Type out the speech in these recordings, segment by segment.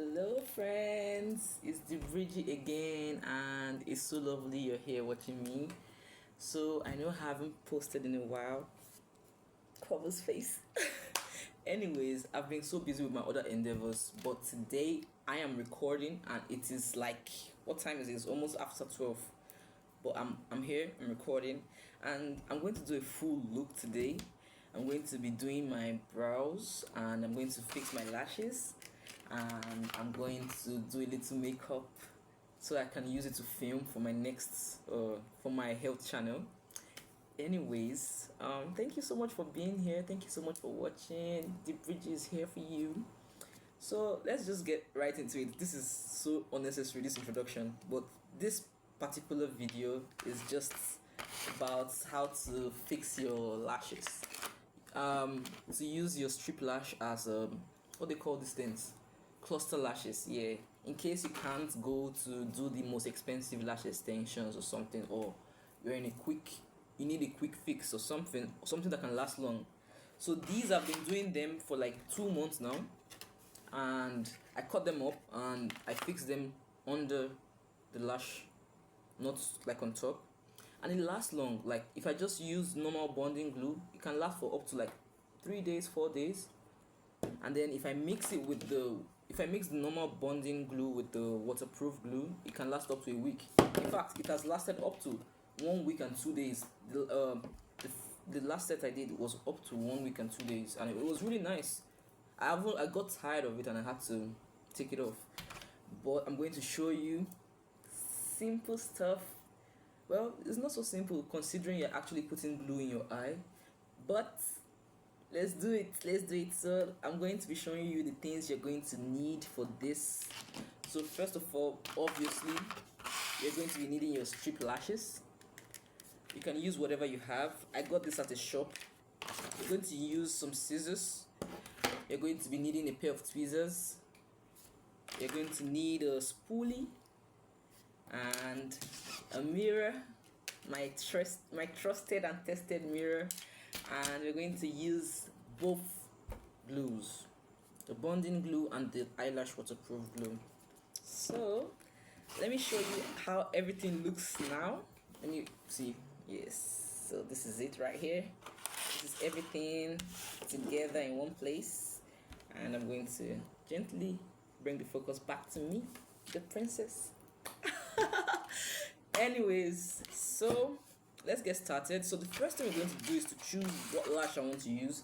Hello friends, it's the Bridgie again, and it's so lovely you're here watching me. So I know I haven't posted in a while. Cover's face. Anyways, I've been so busy with my other endeavors, but today I am recording and it is like, what time is it? It's almost after 12. But I'm here, I'm recording, and I'm going to do a full look today. I'm going to be doing my brows, and I'm going to fix my lashes, and I'm going to do a little makeup so I can use it to film for my next for my health channel. Anyways, thank you so much for being here. Thank you so much for watching. The Bridge is here for you. So let's just get right into it. This is so unnecessary, this introduction, but this particular video is just about how to fix your lashes. To use your strip lash as what they call these things, cluster lashes. Yeah, in case you can't go to do the most expensive lash extensions or something, or you're in you need a quick fix or something that can last long. So these, I've been doing them for like 2 months now, and I cut them up and I fixed them under the lash, not like on top, and it lasts long. Like if I just use normal bonding glue, it can last for up to like 3 days, 4 days. And then if I mix the normal bonding glue with the waterproof glue, it can last up to a week. In fact, it has lasted up to 1 week and 2 days. The last set I did was up to 1 week and 2 days, and it was really nice. I got tired of it and I had to take it off. But I'm going to show you simple stuff. Well, it's not so simple considering you're actually putting glue in your eye, but let's do it. So I'm going to be showing you the things you're going to need for this. So first of all, obviously, you're going to be needing your strip lashes. You can use whatever you have. I got this at a shop. You're going to use some scissors. You're going to be needing a pair of tweezers. You're going to need a spoolie and a mirror, my trusted and tested mirror. And we're going to use both glues, the bonding glue and the eyelash waterproof glue. So let me show you how everything looks now. Let me see. Yes, so this is it right here. This is everything together in one place, and I'm going to gently bring the focus back to me, the princess. Anyways, so let's get started. So the first thing we're going to do is to choose what lash I want to use.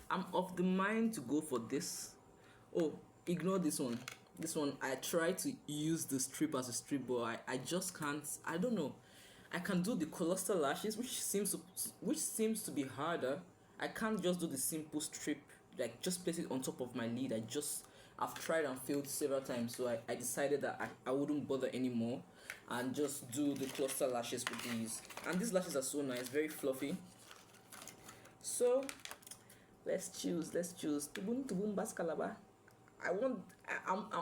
I'm of the mind to go for this. Oh, ignore this one. This one, I try to use the strip as a strip, but I just can't. I don't know. I can do the cluster lashes, which seems to be harder. I can't just do the simple strip, like just place it on top of my lid. I've tried and failed several times, so I decided that I wouldn't bother anymore and just do the cluster lashes with these. And these lashes are so nice, very fluffy. So let's choose. Tubum baskalaba.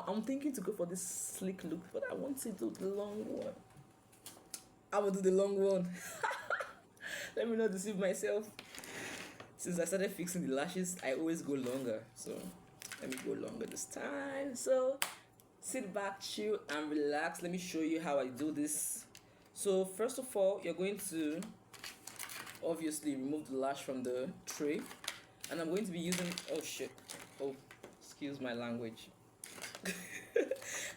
I'm thinking to go for this slick look, but I want to do the long one. I'm gonna do the long one. Let me not deceive myself. Since I started fixing the lashes, I always go longer, so let me go longer this time. So sit back, chill and relax. Let me show you how I do this. So first of all, you're going to obviously remove the lash from the tray, and I'm going to be using excuse my language.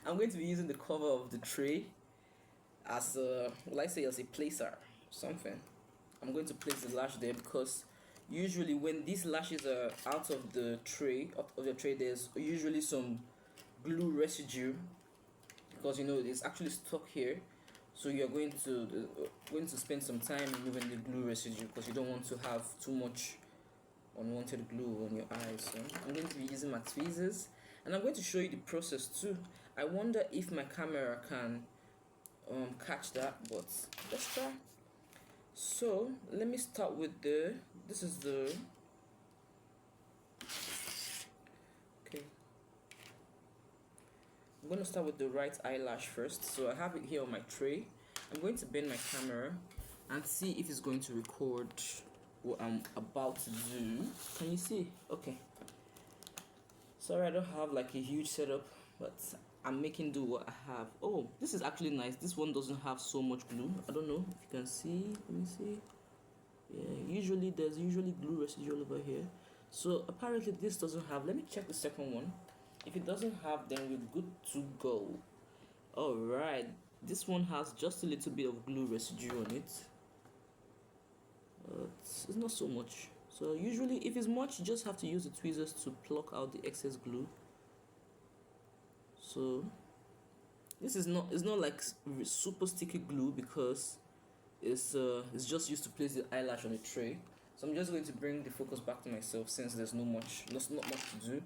I'm going to be using the cover of the tray as a placer, something. I'm going to place the lash there because usually when these lashes are out of the tray, there's usually some glue residue, because it's actually stuck here. So you're going to spend some time removing the glue residue because you don't want to have too much unwanted glue on your eyes. So I'm going to be using my tweezers, and I'm going to show you the process too. I wonder if my camera can catch that, but let's try. So let me start with this is the okay. I'm going to start with the right eyelash first. So I have it here on my tray. I'm going to bend my camera and see if it's going to record what I'm about to do. Can you see? Okay. Sorry, I don't have like a huge setup, but I'm making do what I have. Oh, this is actually nice. This one doesn't have so much glue. I don't know if you can see. Let me see. Yeah, usually there's usually glue residual over here. So apparently this doesn't have. Let me check the second one. If it doesn't have, then we're good to go. All right, this one has just a little bit of glue residue on it. It's not so much. So usually if it's much, you just have to use the tweezers to pluck out the excess glue. So this is not, it's not like super sticky glue because it's just used to place the eyelash on the tray. So I'm just going to bring the focus back to myself since there's not much to do.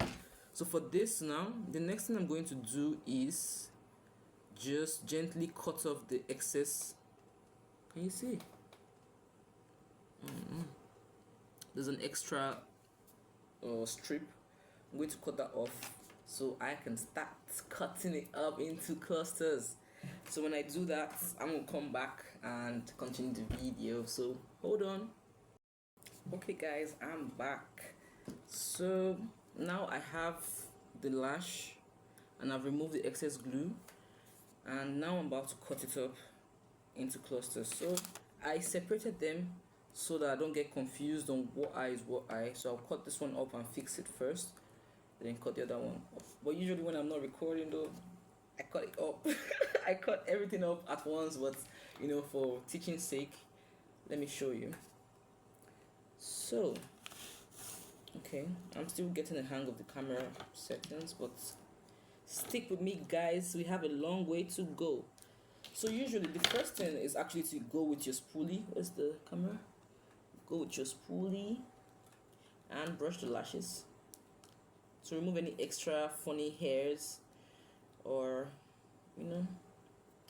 So for this now, the next thing I'm going to do is just gently cut off the excess. Can you see? There's an extra strip. I'm going to cut that off so I can start cutting it up into clusters. So when I do that, I'm gonna come back and continue the video. So hold on. Okay guys, I'm back. So now I have the lash and I've removed the excess glue, and now I'm about to cut it up into clusters. So I separated them so that I don't get confused on what eye is what eye. So I'll cut this one up and fix it first, then cut the other one up. But usually when I'm not recording though, I cut it up. I cut everything up at once, but you know, for teaching sake, let me show you. So okay, I'm still getting the hang of the camera settings, but stick with me guys, we have a long way to go. So usually the first thing is actually to go with your spoolie. Where's the camera? Go with your spoolie and brush the lashes to remove any extra funny hairs, or you know,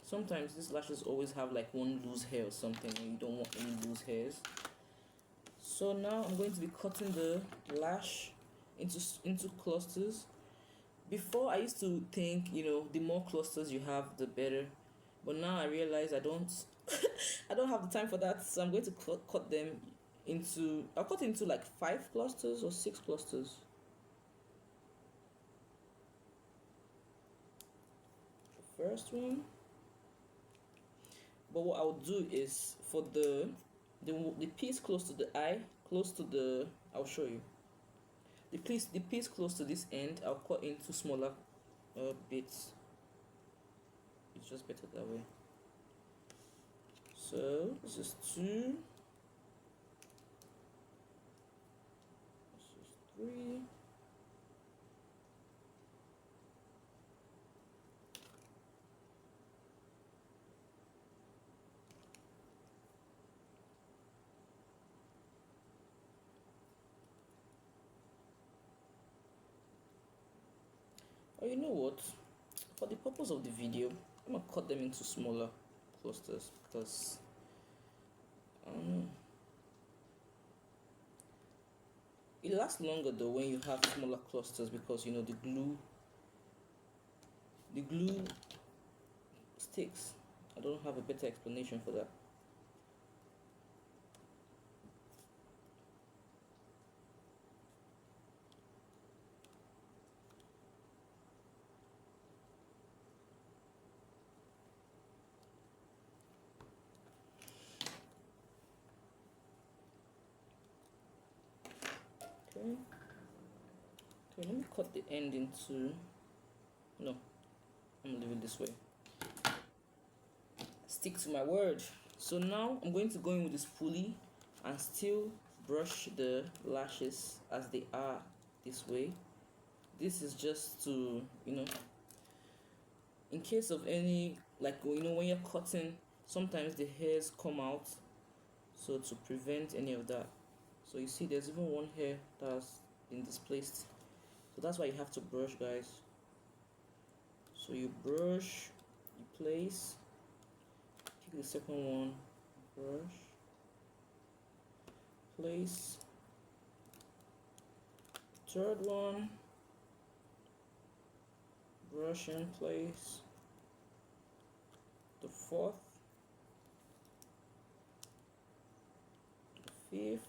sometimes these lashes always have like one loose hair or something and you don't want any loose hairs. So now I'm going to be cutting the lash into clusters. Before I used to think, you know, the more clusters you have the better, but now I realize I don't I don't have the time for that. So I'm going to cut them into, I'll cut into like 5 clusters or 6 clusters. The first one. But what I'll do is for the piece close to the eye, close to the, I'll show you. The piece close to this end, I'll cut into smaller bits. It's just better that way. So this is 2. This is 3. Or you know what? For the purpose of the video, I'm gonna cut them into smaller clusters because I don't know. It lasts longer though when you have smaller clusters because you know the glue sticks. I don't have a better explanation for that. Okay, let me cut the end into, no, I'm gonna leave it this way. Stick to my word. So now I'm going to go in with the spoolie and still brush the lashes as they are this way. This is just to, you know, in case of any, like, you know, when you're cutting, sometimes the hairs come out, so to prevent any of that. So you see there's even one hair that's been displaced, so that's why you have to brush, guys. So you brush, you place, pick the second one, brush, place, third one, brush and place, the fourth, the fifth,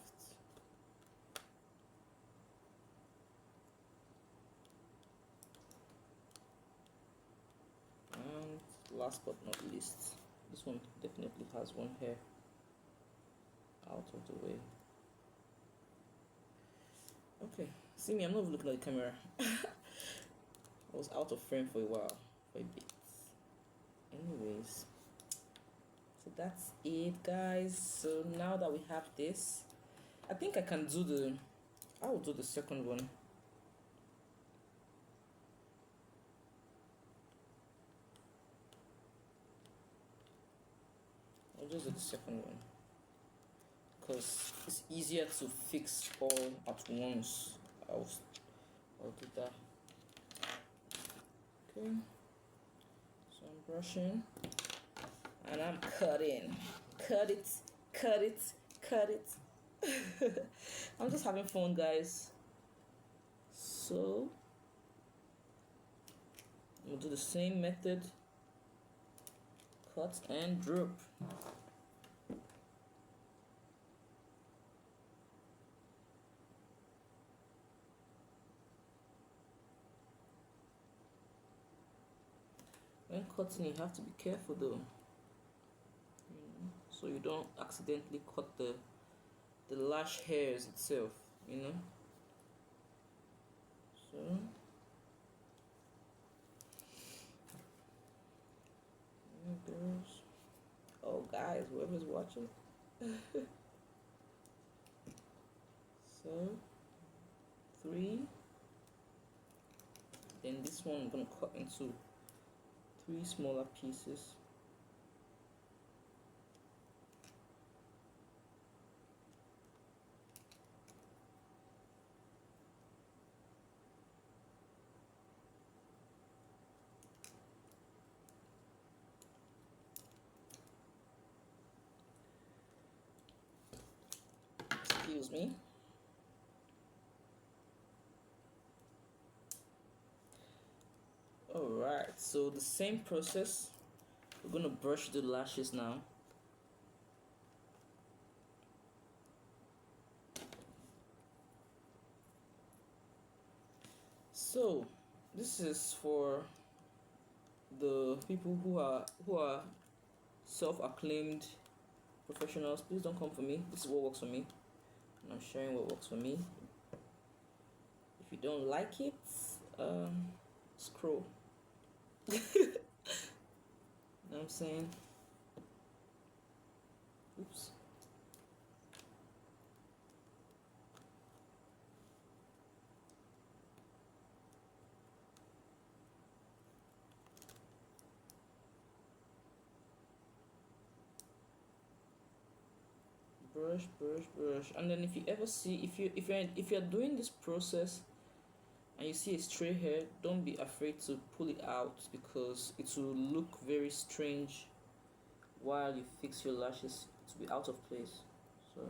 last but not least, this one definitely has one hair out of the way. Okay, see me, I'm not even looking at the camera. I was out of frame for a while, for a bit. Anyways, so that's it, guys. So now that we have this, I think I will do the second one. I'll just do the second one because it's easier to fix all at once. I'll do that. Okay, so I'm brushing and I'm cutting. Cut it, cut it, cut it. I'm just having fun, guys. So we'll do the same method. Cut and drop. When cutting, you have to be careful though, so you don't accidentally cut the lash hairs itself, So there it goes. Oh, guys, whoever's watching. So 3. Then this one I'm gonna cut into 3 smaller pieces. Excuse me. Alright, so the same process. We're gonna brush the lashes now. So this is for the people who are self-acclaimed professionals. Please don't come for me. This is what works for me, and I'm sharing what works for me. If you don't like it, scroll. You know what I'm saying? Oops. Brush, brush, brush. And then if you ever see, if you're doing this process and you see a stray hair, don't be afraid to pull it out, because it will look very strange while you fix your lashes. It will be out of place. So,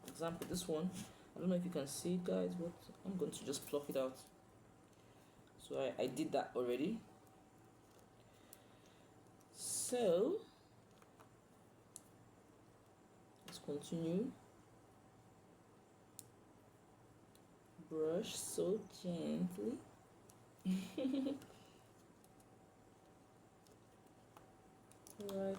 for example, this one, I don't know if you can see it, guys, but I'm going to just pluck it out. So I did that already. So let's continue. Brush so gently. Right.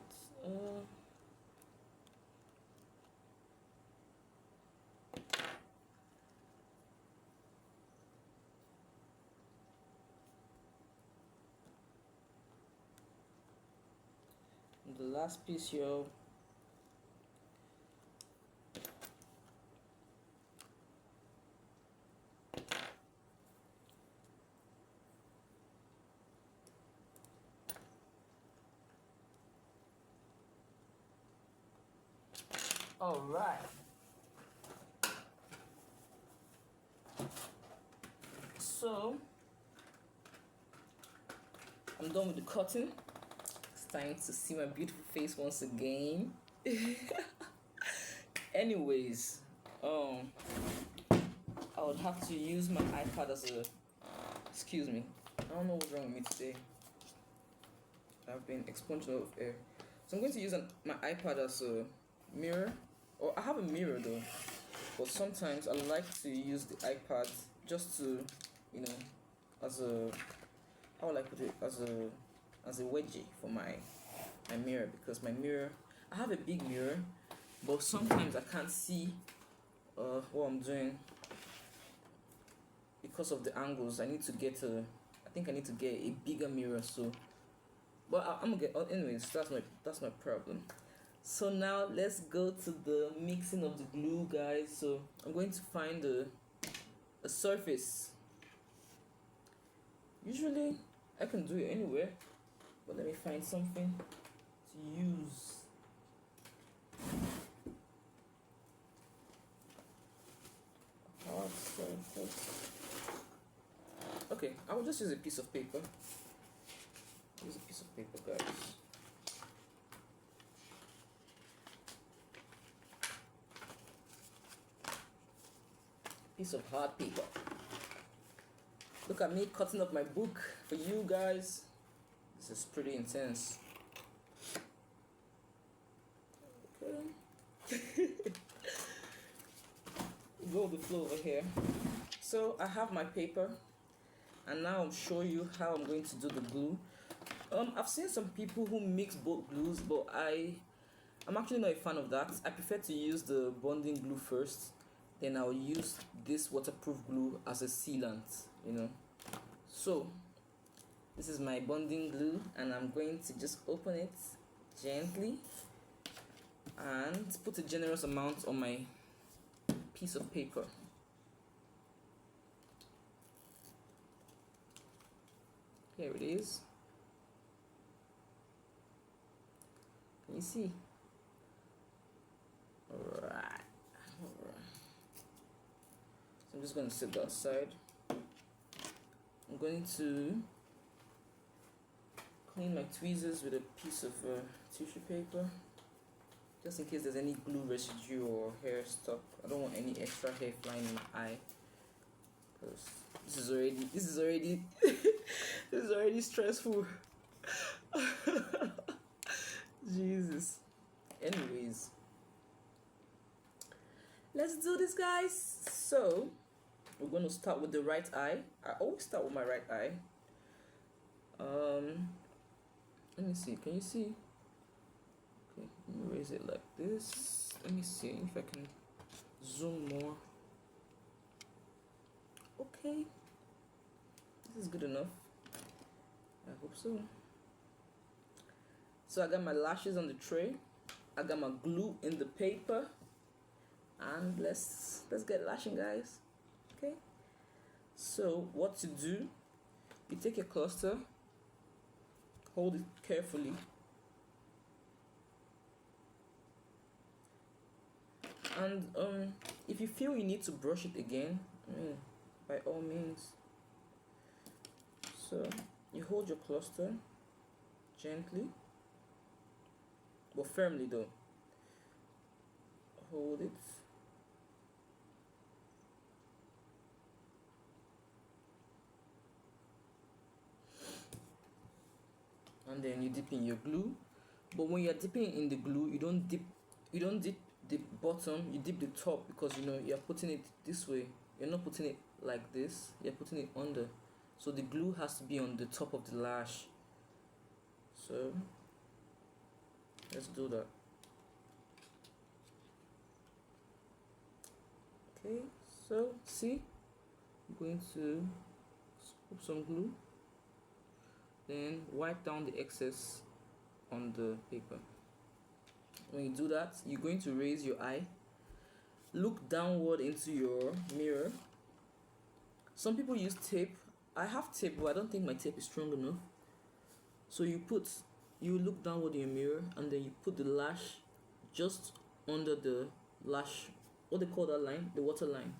The last piece, yo. All right. So I'm done with the cutting. It's time to see my beautiful face once again. Anyways, I would have to use my iPad as a. Excuse me. I don't know what's wrong with me today. I've been expunged of air. So I'm going to use my iPad as a mirror. Or I have a mirror though, but sometimes I like to use the iPad just to, as a, how would I put it, as a as a wedgie for my mirror, because my mirror, I have a big mirror, but sometimes I can't see what I'm doing because of the angles. I need to get I think I need to get a bigger mirror. So, but I'm gonna get. Anyways, that's my problem. So now let's go to the mixing of the glue, guys. So I'm going to find a surface. Usually I can do it anywhere, but let me find something to use. Hard surface. Okay, I will just use a piece of paper. Use a piece of paper, guys. Piece of hard paper. Look at me cutting up my book for you guys. This is pretty intense. Okay. Go with the flow over here. So I have my paper, and now I'll show you how I'm going to do the glue. I've seen some people who mix both glues, but I'm actually not a fan of that. I prefer to use the bonding glue first, then I'll use this waterproof glue as a sealant, you know. So this is my bonding glue, and I'm going to just open it gently and put a generous amount on my piece of paper. Here it is. Can you see? Alright. So I'm just going to sit that aside. I'm going to clean my tweezers with a piece of tissue paper, just in case there's any glue residue or hair stuck. I don't want any extra hair flying in my eye, because this is already this is already stressful. Jesus. Anyways, let's do this, guys. So we're going to start with the right eye. I always start with my right eye. Let me see. Can you see? Okay, let me raise it like this. Let me see if I can zoom more. Okay, this is good enough. I hope so. So I got my lashes on the tray. I got my glue in the paper, and let's get lashing, guys. Okay. So what to do? You take your cluster, hold it carefully, and if you feel you need to brush it again, by all means. So you hold your cluster gently, but firmly though. Hold it. And then you dip in your glue. But when you're dipping in the glue, you don't dip the bottom, you dip the top, because you know you're putting it this way. You're not putting it like this, you're putting it under. So the glue has to be on the top of the lash. So let's do that. Okay, so see, I'm going to scoop some glue, then wipe down the excess on the paper. When you do that, you're going to raise your eye, look downward into your mirror. Some people use tape. I have tape, but I don't think my tape is strong enough. So you look downward in your mirror, and then you put the lash just under the lash, what they call that line, the water line.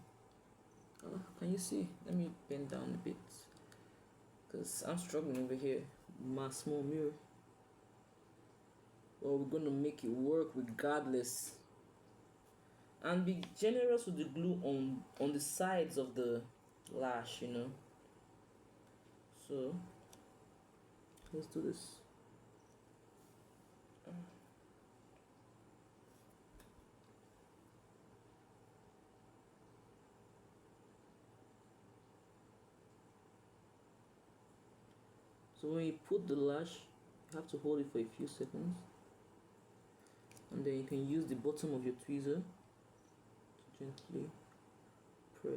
Can you see? Let me bend down a bit, because I'm struggling over here, my small mirror. Well, we're gonna make it work regardless, and be generous with the glue on the sides of the lash, you know. So let's do this. So So when you put the lash, you have to hold it for a few seconds, and then you can use the bottom of your tweezer to gently press.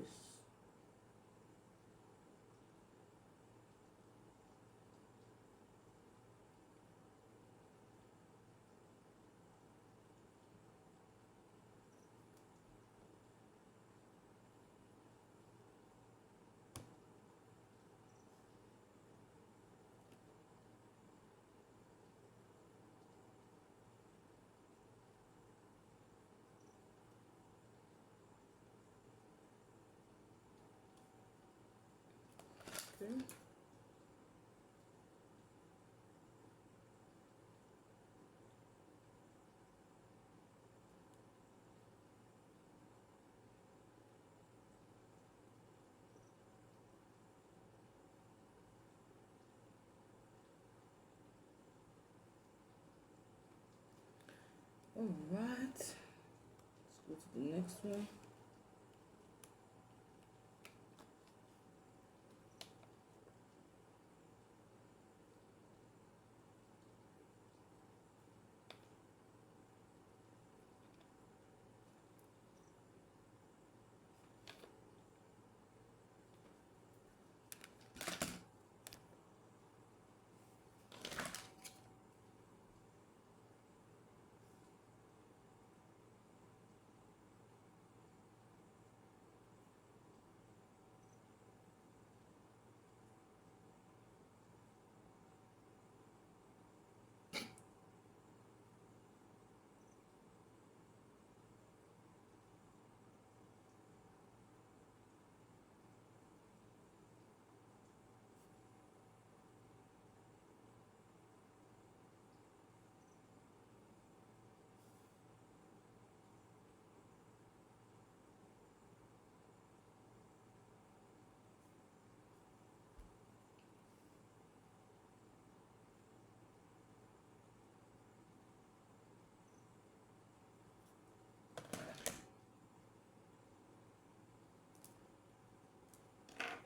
Okay. All right. Let's go to the next one.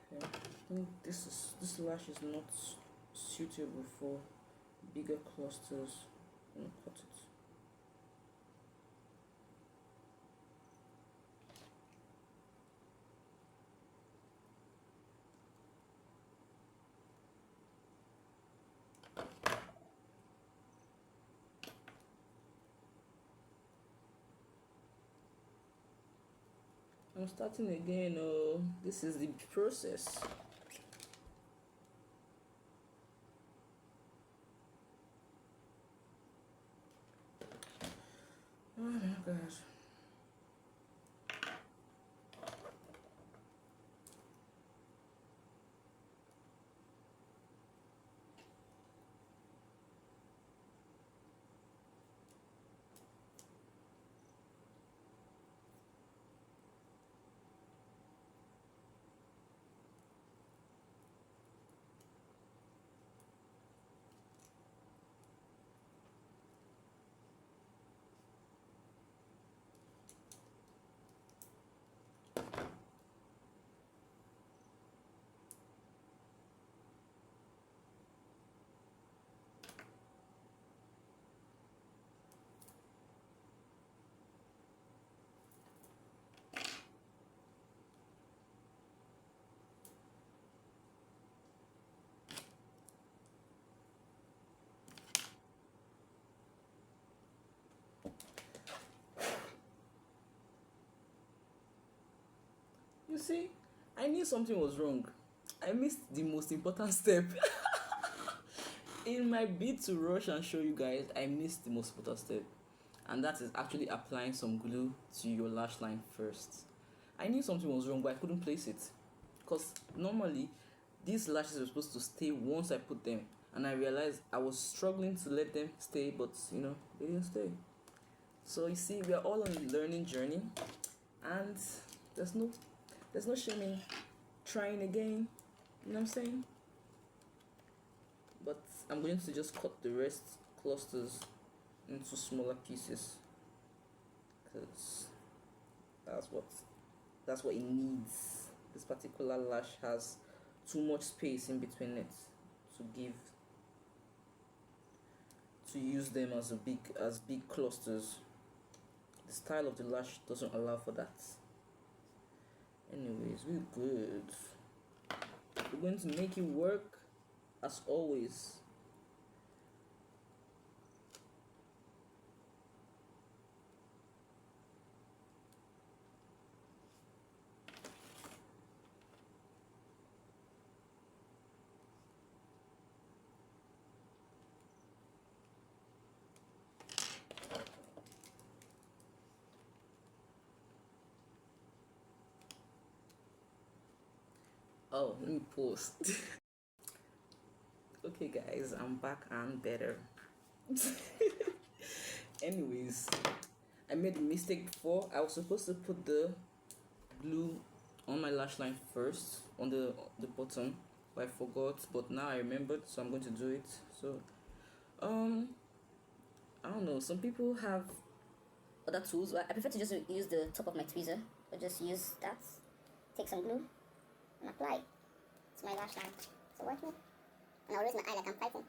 Okay. I think this lash is not suitable for bigger clusters. I'm gonna cut it. I'm starting again. Oh, this is the process. Oh my gosh. You see, I knew something was wrong. I missed the most important step. In my bid to rush and show you guys, I missed the most important step. And that is actually applying some glue to your lash line first. I knew something was wrong, but I couldn't place it. Because normally, these lashes were supposed to stay once I put them. And I realized I was struggling to let them stay, but they didn't stay. So you see, we are all on a learning journey. And there's no shame in trying again. You know what I'm saying? But I'm going to just cut the rest clusters into smaller pieces, because that's what it needs. This particular lash has too much space in between it to give to use them as big clusters. The style of the lash doesn't allow for that. Anyways, we're good. We're going to make it work as always. Oh, let me pause. Okay, guys, I'm back and better. Anyways, I made a mistake before. I was supposed to put the glue on my lash line first, on the bottom, but I forgot. But now I remembered, so I'm going to do it. So, I don't know. Some people have other tools, but I prefer to just use the top of my tweezer, or just use that, take some glue, and apply it to my lash line. So watch me. And I'll raise my eye like I'm fighting.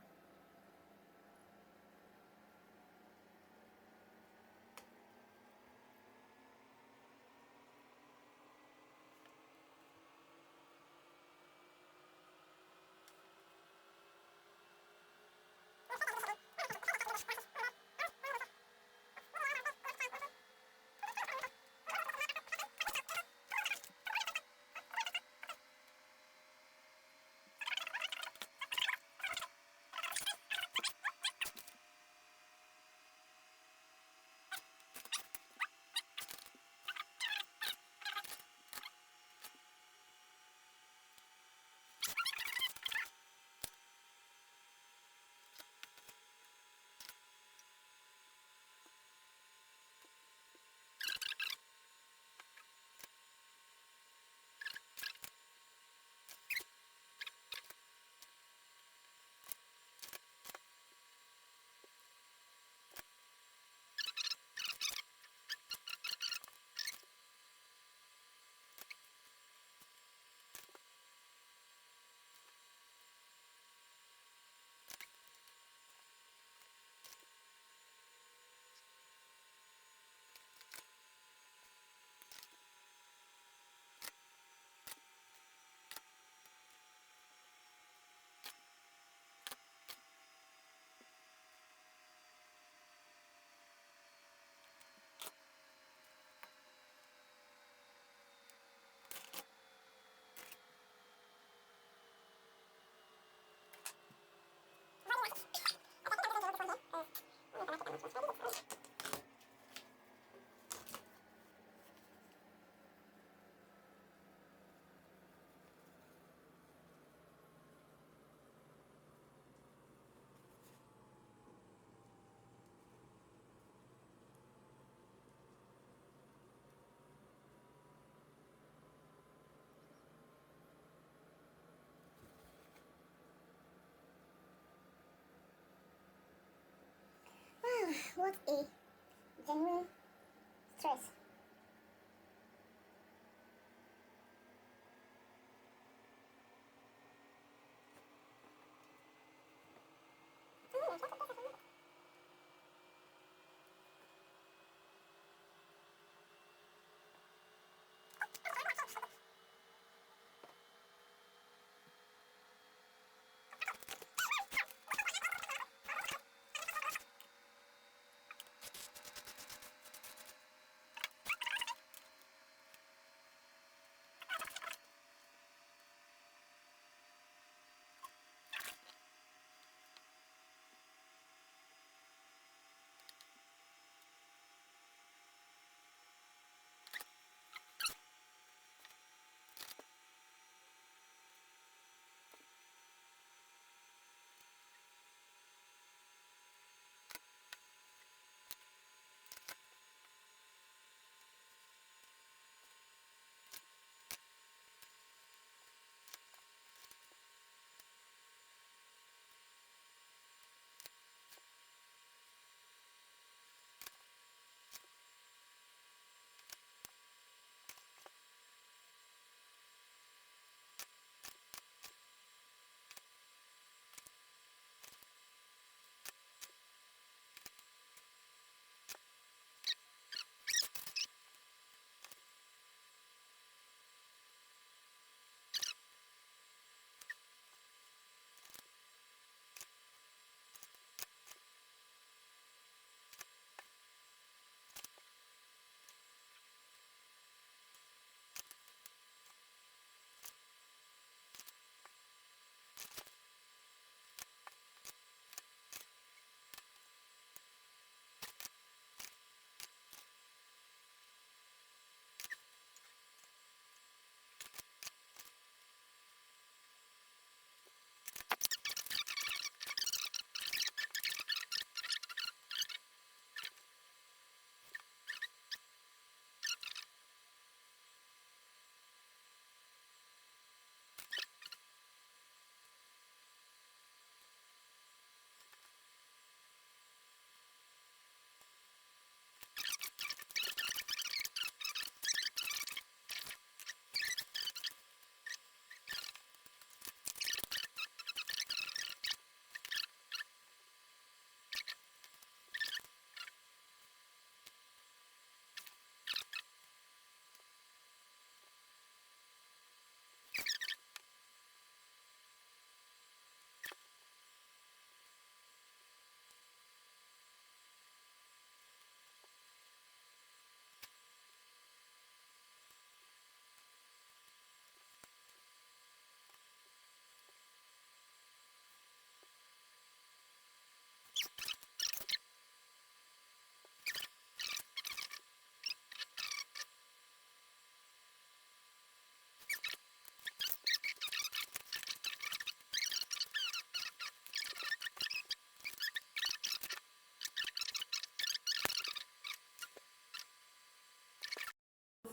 What a genuine stress.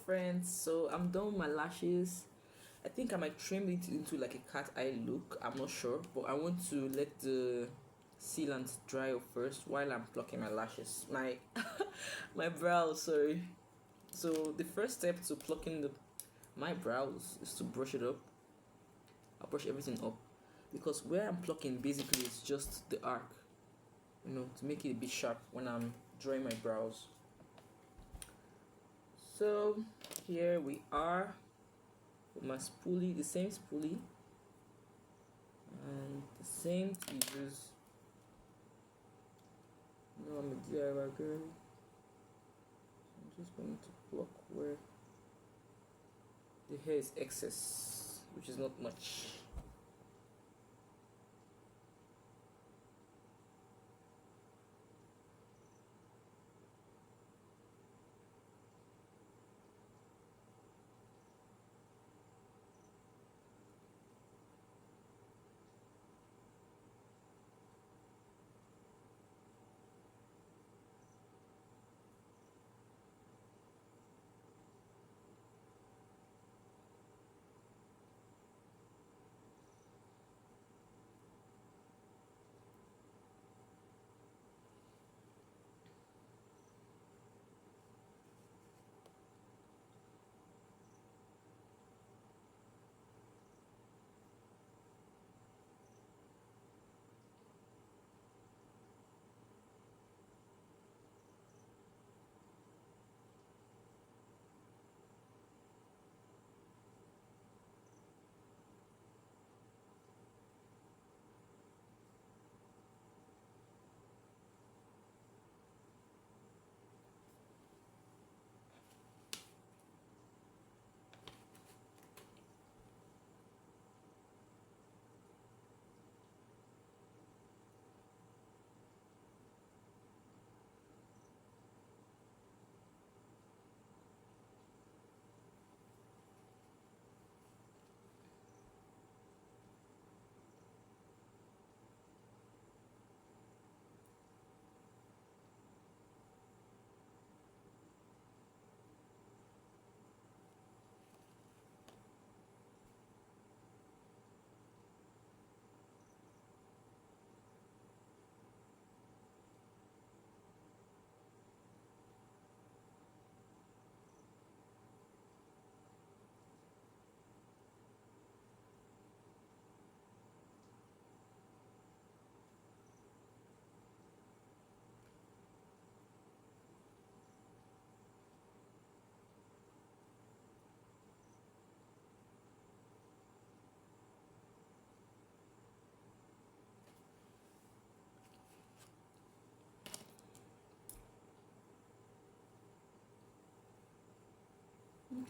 friends, so I'm done with my lashes. I think I might trim it into like a cat eye look. I'm not sure, but I want to let the sealant dry up first while I'm plucking my lashes. My brows, sorry. So the first step to plucking my brows is to brush it up. I'll brush everything up because where I'm plucking basically is just the arc, to make it a bit sharp when I'm drawing my brows. So here we are with my spoolie, the same spoolie and the same tweezers. I'm a DIY girl. I'm just going to pluck where the hair is excess, which is not much.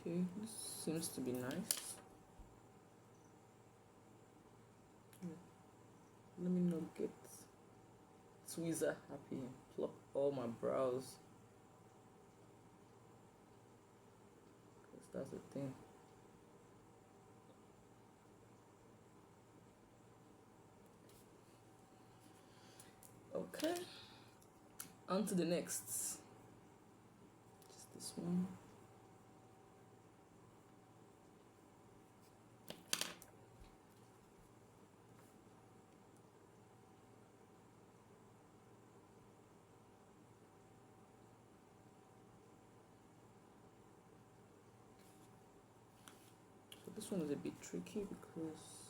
Okay, this seems to be nice. Let me not get tweezer happy and pluck all my brows, because that's the thing. Okay, on to the next. Just this one. So this one is a bit tricky because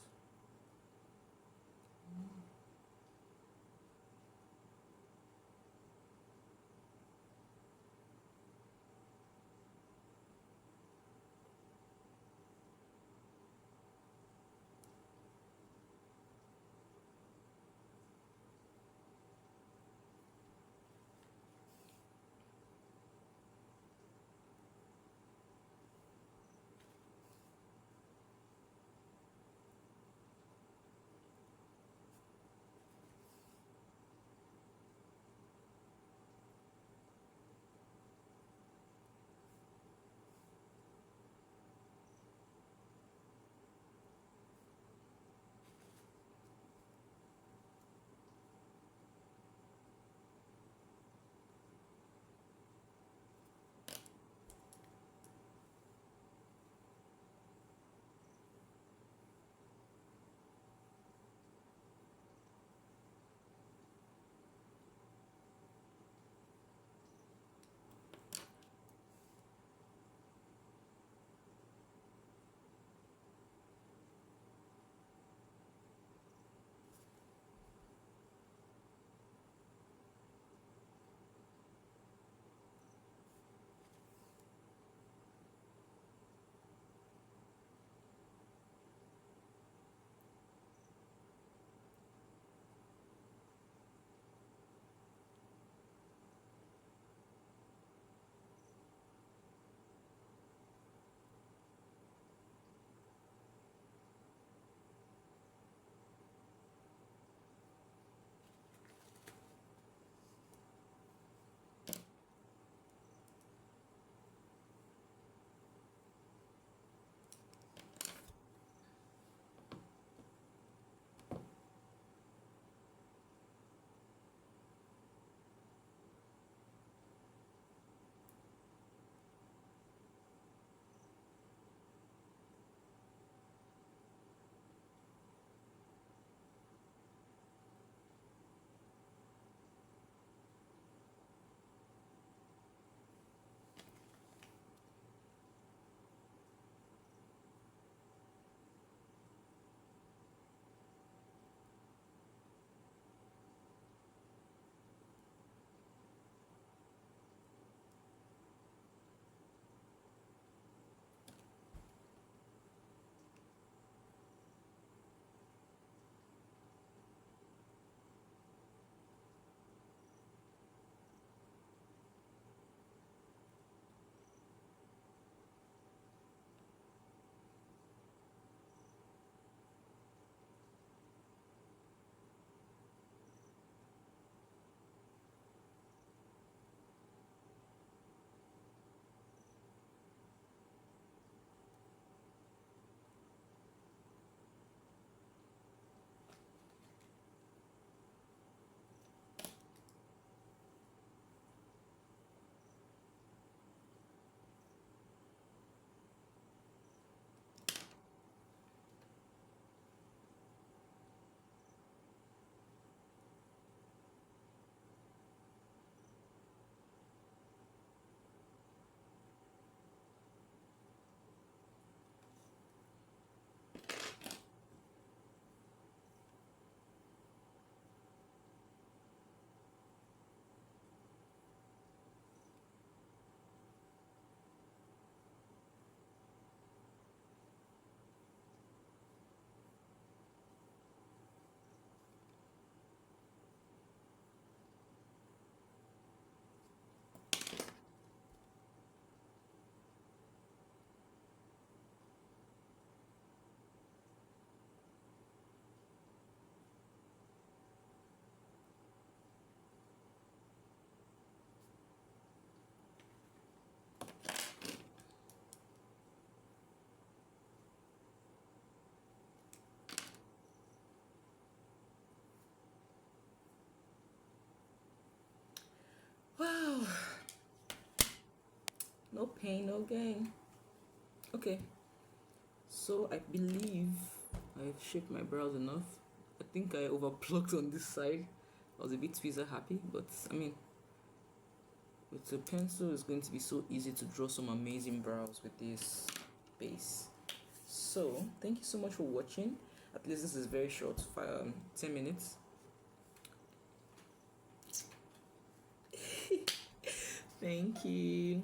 No pain, no gain. Okay, so I believe I've shaped my brows enough. I think I overplucked on this side. I was a bit tweezer happy, but I mean, with a pencil, it's going to be so easy to draw some amazing brows with this base. So, thank you so much for watching. At least this is very short, 10 minutes. Thank you.